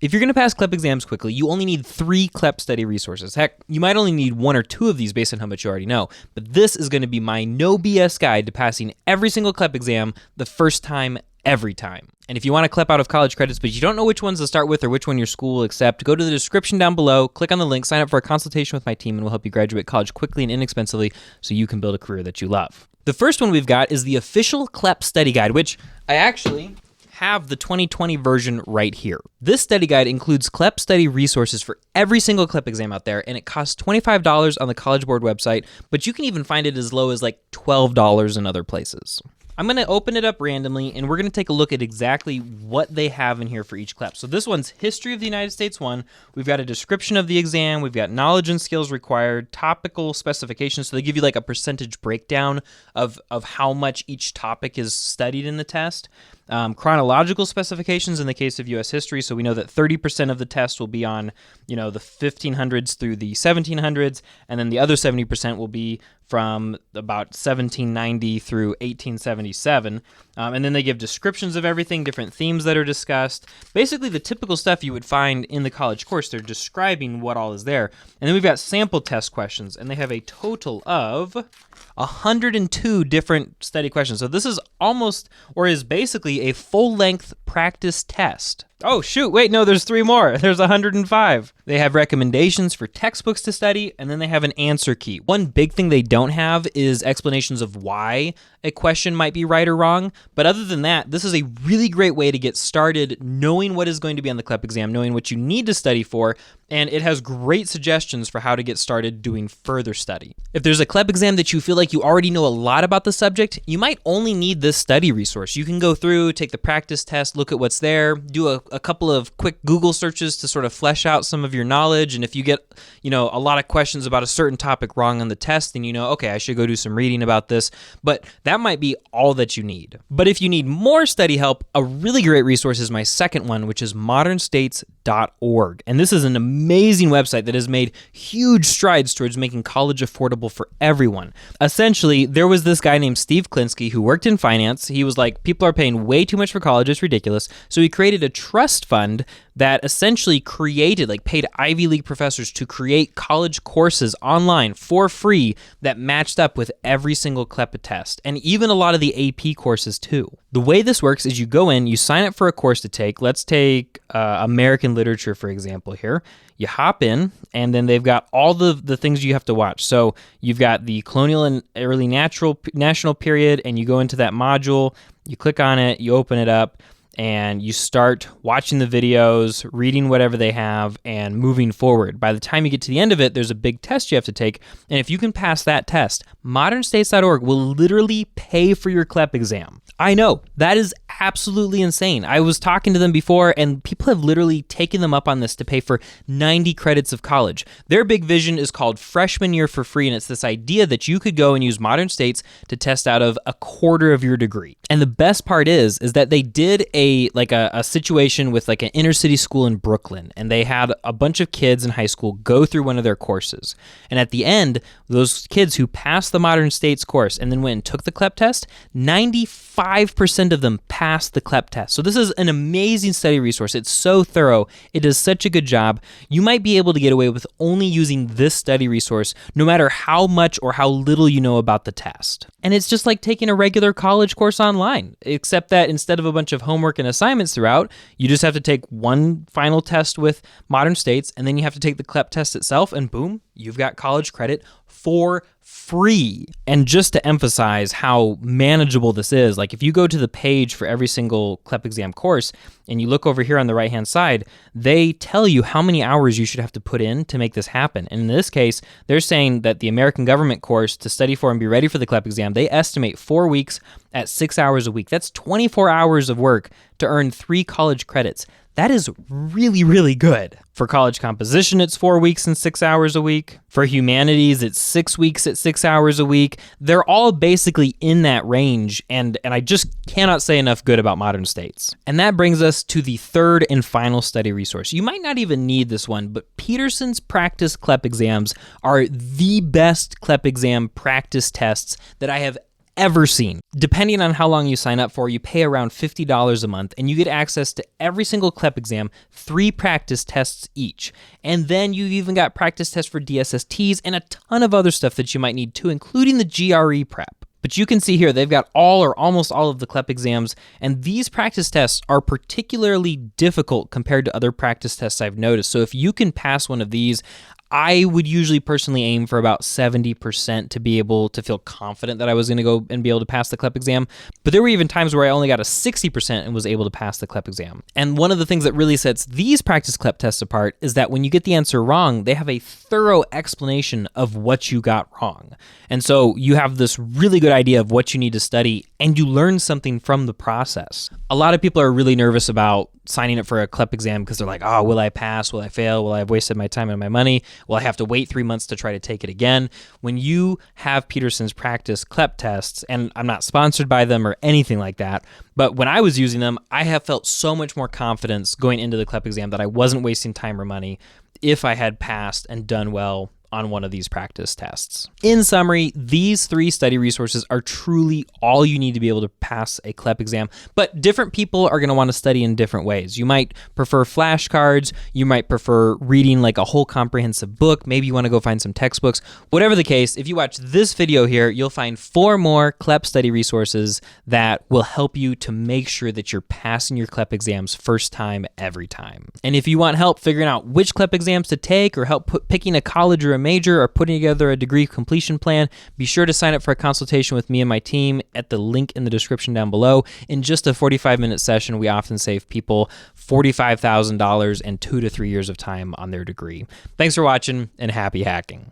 If you're going to pass CLEP exams quickly, you only need 3 CLEP study resources. Heck, you might only need 1 or 2 of these based on how much you already know. But this is going to be my no BS guide to passing every single CLEP exam the first time, every time. And if you want to CLEP out of college credits, but you don't know which ones to start with or which one your school will accept, go to the description down below, click on the link, sign up for a consultation with my team, and we'll help you graduate college quickly and inexpensively so you can build a career that you love. The first one we've got is the official CLEP study guide, which I actually have the 2020 version right here. This study guide includes CLEP study resources for every single CLEP exam out there, and it costs $25 on the College Board website, but you can even find it as low as like $12 in other places. I'm going to open it up randomly, and we're going to take a look at exactly what they have in here for each CLEP. So this one's History of the United States 1. We've got a description of the exam. We've got knowledge and skills required, topical specifications. So they give you like a percentage breakdown of how much each topic is studied in the test. Chronological specifications in the case of U.S. history. So we know that 30% of the test will be on, the 1500s through the 1700s, and then the other 70% will be from about 1790 through 1877. And then they give descriptions of everything, different themes that are discussed. Basically the typical stuff you would find in the college course. They're describing what all is there. And then we've got sample test questions, and they have a total of 102 different study questions. So this is almost, or is basically, a full-length practice test. Oh, shoot, wait, no, there's 3 more. There's 105. They have recommendations for textbooks to study, and then they have an answer key. One big thing they don't have is explanations of why a question might be right or wrong. But other than that, this is a really great way to get started knowing what is going to be on the CLEP exam, knowing what you need to study for, and it has great suggestions for how to get started doing further study. If there's a CLEP exam that you feel like you already know a lot about the subject, you might only need this study resource. You can go through, take the practice test, look at what's there, do a couple of quick Google searches to sort of flesh out some of your knowledge, and if you get, a lot of questions about a certain topic wrong on the test, then okay, I should go do some reading about this, but that might be all that you need. But if you need more study help, a really great resource is my second one, which is modernstates.org. And this is an amazing website that has made huge strides towards making college affordable for everyone. Essentially, there was this guy named Steve Klinsky who worked in finance. He was like, people are paying way too much for college, it's ridiculous. So he created a trust fund that essentially paid Ivy League professors to create college courses online for free that matched up with every single CLEP test, and even a lot of the AP courses too. The way this works is you go in, you sign up for a course to take. Let's take American literature, for example, here. You hop in, and then they've got all the things you have to watch. So you've got the colonial and early national period, and you go into that module, you click on it, you open it up, and you start watching the videos, reading whatever they have, and moving forward. By the time you get to the end of it, there's a big test you have to take, and if you can pass that test, modernstates.org will literally pay for your CLEP exam. I know, that is absolutely insane. I was talking to them before, and people have literally taken them up on this to pay for 90 credits of college. Their big vision is called Freshman Year for Free, and it's this idea that you could go and use Modern States to test out of a quarter of your degree. And the best part is that they did a situation with like an inner city school in Brooklyn, and they had a bunch of kids in high school go through one of their courses. And at the end, those kids who passed the Modern States course and then went and took the CLEP test, 95% of them passed the CLEP test. So this is an amazing study resource. It's so thorough. It does such a good job. You might be able to get away with only using this study resource no matter how much or how little you know about the test. And it's just like taking a regular college course online, except that instead of a bunch of homework and assignments throughout, you just have to take one final test with Modern States, and then you have to take the CLEP test itself, and boom, you've got college credit for free. And just to emphasize how manageable this is, like if you go to the page for every single CLEP exam course and you look over here on the right hand side, they tell you how many hours you should have to put in to make this happen. And in this case, they're saying that the American government course to study for and be ready for the CLEP exam, they estimate 4 weeks at 6 hours a week. That's 24 hours of work to earn 3 college credits. That is really, really good. For college composition, it's 4 weeks and 6 hours a week. For humanities, it's 6 weeks at 6 hours a week. They're all basically in that range, and I just cannot say enough good about Modern States. And that brings us to the third and final study resource. You might not even need this one, but Peterson's practice CLEP exams are the best CLEP exam practice tests that I have ever seen. Depending on how long you sign up for, you pay around $50 a month, and you get access to every single CLEP exam, 3 practice tests each. And then you've even got practice tests for DSSTs and a ton of other stuff that you might need too, including the GRE prep. But you can see here, they've got all or almost all of the CLEP exams, and these practice tests are particularly difficult compared to other practice tests I've noticed. So if you can pass one of these, I would usually personally aim for about 70% to be able to feel confident that I was going to go and be able to pass the CLEP exam. But there were even times where I only got a 60% and was able to pass the CLEP exam. And one of the things that really sets these practice CLEP tests apart is that when you get the answer wrong, they have a thorough explanation of what you got wrong. And so you have this really good idea of what you need to study, and you learn something from the process. A lot of people are really nervous about signing up for a CLEP exam because they're like, oh, will I pass? Will I fail? Will I have wasted my time and my money? Will I have to wait 3 months to try to take it again? When you have Peterson's practice CLEP tests, and I'm not sponsored by them or anything like that, but when I was using them, I have felt so much more confidence going into the CLEP exam that I wasn't wasting time or money if I had passed and done well on one of these practice tests. In summary, these 3 study resources are truly all you need to be able to pass a CLEP exam, but different people are going to want to study in different ways. You might prefer flashcards, you might prefer reading like a whole comprehensive book, maybe you want to go find some textbooks. Whatever the case, if you watch this video here, you'll find 4 more CLEP study resources that will help you to make sure that you're passing your CLEP exams first time, every time. And if you want help figuring out which CLEP exams to take, or help picking a college or a major, or putting together a degree completion plan, be sure to sign up for a consultation with me and my team at the link in the description down below. In just a 45-minute session, we often save people $45,000 and 2 to 3 years of time on their degree. Thanks for watching, and happy hacking.